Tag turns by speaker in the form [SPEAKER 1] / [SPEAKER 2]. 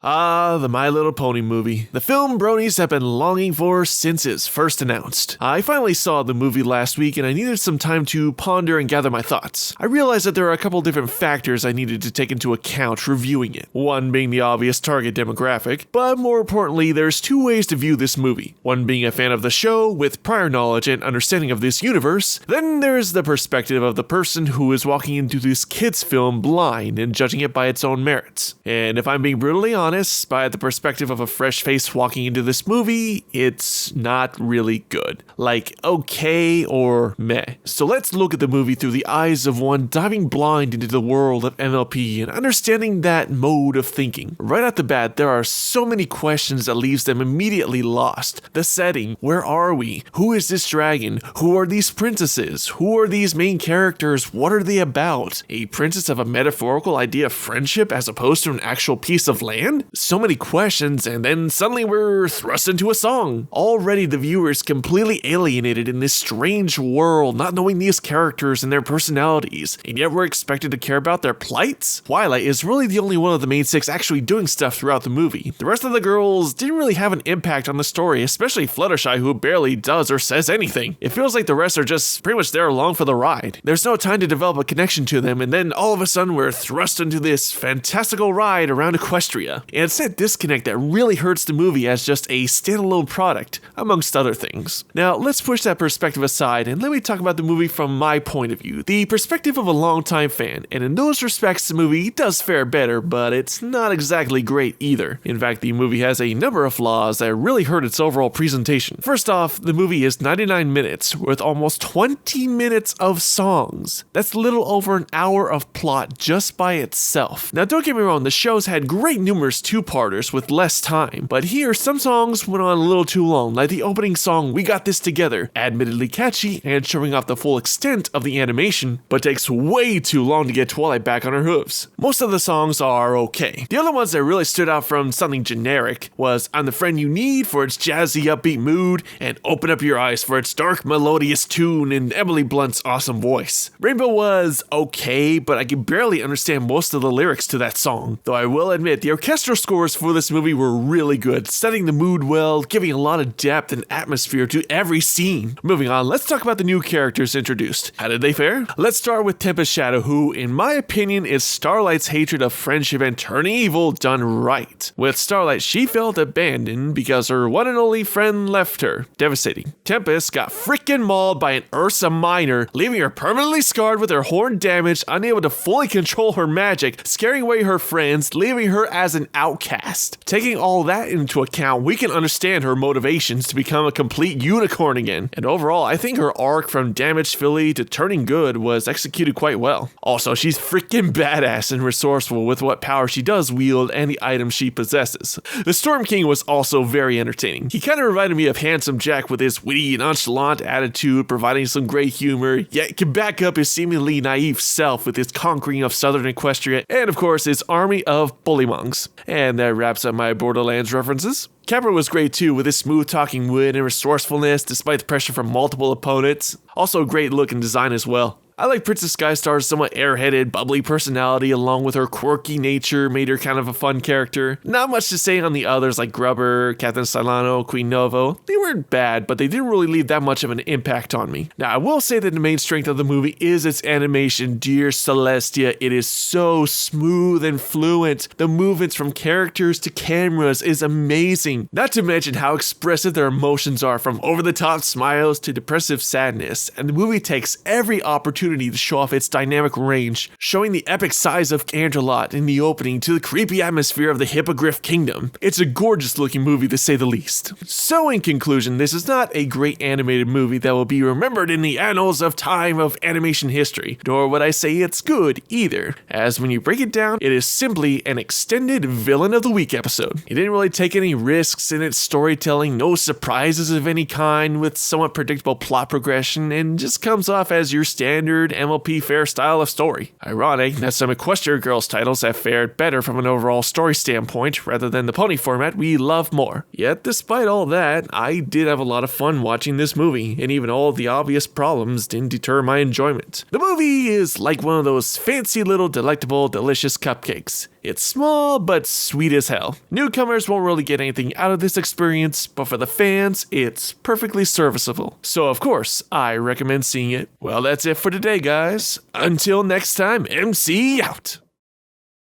[SPEAKER 1] Ah, the My Little Pony movie. The film bronies have been longing for since it's first announced. I finally saw the movie last week and I needed some time to ponder and gather my thoughts. I realized that there are a couple different factors I needed to take into account reviewing it. One being the obvious target demographic, but more importantly, there's two ways to view this movie. One being a fan of the show with prior knowledge and understanding of this universe, then there's the perspective of the person who is walking into this kid's film blind and judging it by its own merits. And if I'm being brutally honest, by the perspective of a fresh face walking into this movie, it's not really good. Like, okay or meh. So let's look at the movie through the eyes of one diving blind into the world of MLP and understanding that mode of thinking. Right off the bat, there are so many questions that leaves them immediately lost. The setting, where are we? Who is this dragon? Who are these princesses? Who are these main characters? What are they about? A princess of a metaphorical idea of friendship as opposed to an actual piece of land? So many questions, and then suddenly we're thrust into a song. Already the viewer is completely alienated in this strange world, not knowing these characters and their personalities, and yet we're expected to care about their plights? Twilight is really the only one of the main six actually doing stuff throughout the movie. The rest of the girls didn't really have an impact on the story, especially Fluttershy, who barely does or says anything. It feels like the rest are just pretty much there along for the ride. There's no time to develop a connection to them, and then all of a sudden we're thrust into this fantastical ride around Equestria. And it's that disconnect that really hurts the movie as just a standalone product, amongst other things. Now, let's push that perspective aside and let me talk about the movie from my point of view, the perspective of a longtime fan, and in those respects the movie does fare better, but it's not exactly great either. In fact, the movie has a number of flaws that really hurt its overall presentation. First off, the movie is 99 minutes, with almost 20 minutes of songs. That's a little over an hour of plot just by itself. Now, don't get me wrong, the show's had great numerous two-parters with less time, but here some songs went on a little too long, like the opening song We Got This Together, admittedly catchy and showing off the full extent of the animation, but takes way too long to get Twilight back on her hooves. Most of the songs are okay. The other ones that really stood out from something generic was I'm the Friend You Need for its jazzy upbeat mood, and Open Up Your Eyes for its dark melodious tune and Emily Blunt's awesome voice. Rainbow was okay, but I could barely understand most of the lyrics to that song, though I will admit the orchestral scores for this movie were really good, setting the mood well, giving a lot of depth and atmosphere to every scene. Moving on, let's talk about the new characters introduced. How did they fare? Let's start with Tempest Shadow, who, in my opinion, is Starlight's hatred of friendship and turning evil done right. With Starlight, she felt abandoned because her one and only friend left her. Devastating. Tempest got freaking mauled by an Ursa Minor, leaving her permanently scarred with her horn damaged, unable to fully control her magic, scaring away her friends, leaving her as an outcast. Taking all that into account, we can understand her motivations to become a complete unicorn again. And overall, I think her arc from damaged filly to turning good was executed quite well. Also, she's freaking badass and resourceful with what power she does wield and the items she possesses. The Storm King was also very entertaining. He kind of reminded me of Handsome Jack with his witty, nonchalant attitude, providing some great humor, yet can back up his seemingly naive self with his conquering of southern Equestria, and of course his army of bullymongs. And that wraps up my Borderlands references. Capra was great too, with his smooth-talking wit and resourcefulness despite the pressure from multiple opponents. Also a great look and design as well. I like Princess Skystar's somewhat airheaded, bubbly personality along with her quirky nature made her kind of a fun character. Not much to say on the others like Grubber, Catherine Solano, Queen Novo. They weren't bad, but they didn't really leave that much of an impact on me. Now, I will say that the main strength of the movie is its animation. Dear Celestia, it is so smooth and fluent. The movements from characters to cameras is amazing. Not to mention how expressive their emotions are, from over-the-top smiles to depressive sadness. And the movie takes every opportunity to show off its dynamic range, showing the epic size of Canterlot in the opening to the creepy atmosphere of the Hippogriff Kingdom. It's a gorgeous looking movie to say the least. So in conclusion, this is not a great animated movie that will be remembered in the annals of time of animation history, nor would I say it's good either, as when you break it down, it is simply an extended Villain of the Week episode. It didn't really take any risks in its storytelling, no surprises of any kind, with somewhat predictable plot progression, and just comes off as your standard MLP fare style of story. Ironic that some Equestria Girls titles have fared better from an overall story standpoint rather than the pony format we love more. Yet despite all that, I did have a lot of fun watching this movie, and even all of the obvious problems didn't deter my enjoyment. The movie is like one of those fancy little delectable delicious cupcakes. It's small, but sweet as hell. Newcomers won't really get anything out of this experience, but for the fans, it's perfectly serviceable. So of course, I recommend seeing it. Well, that's it for today, guys. Until next time, MC out!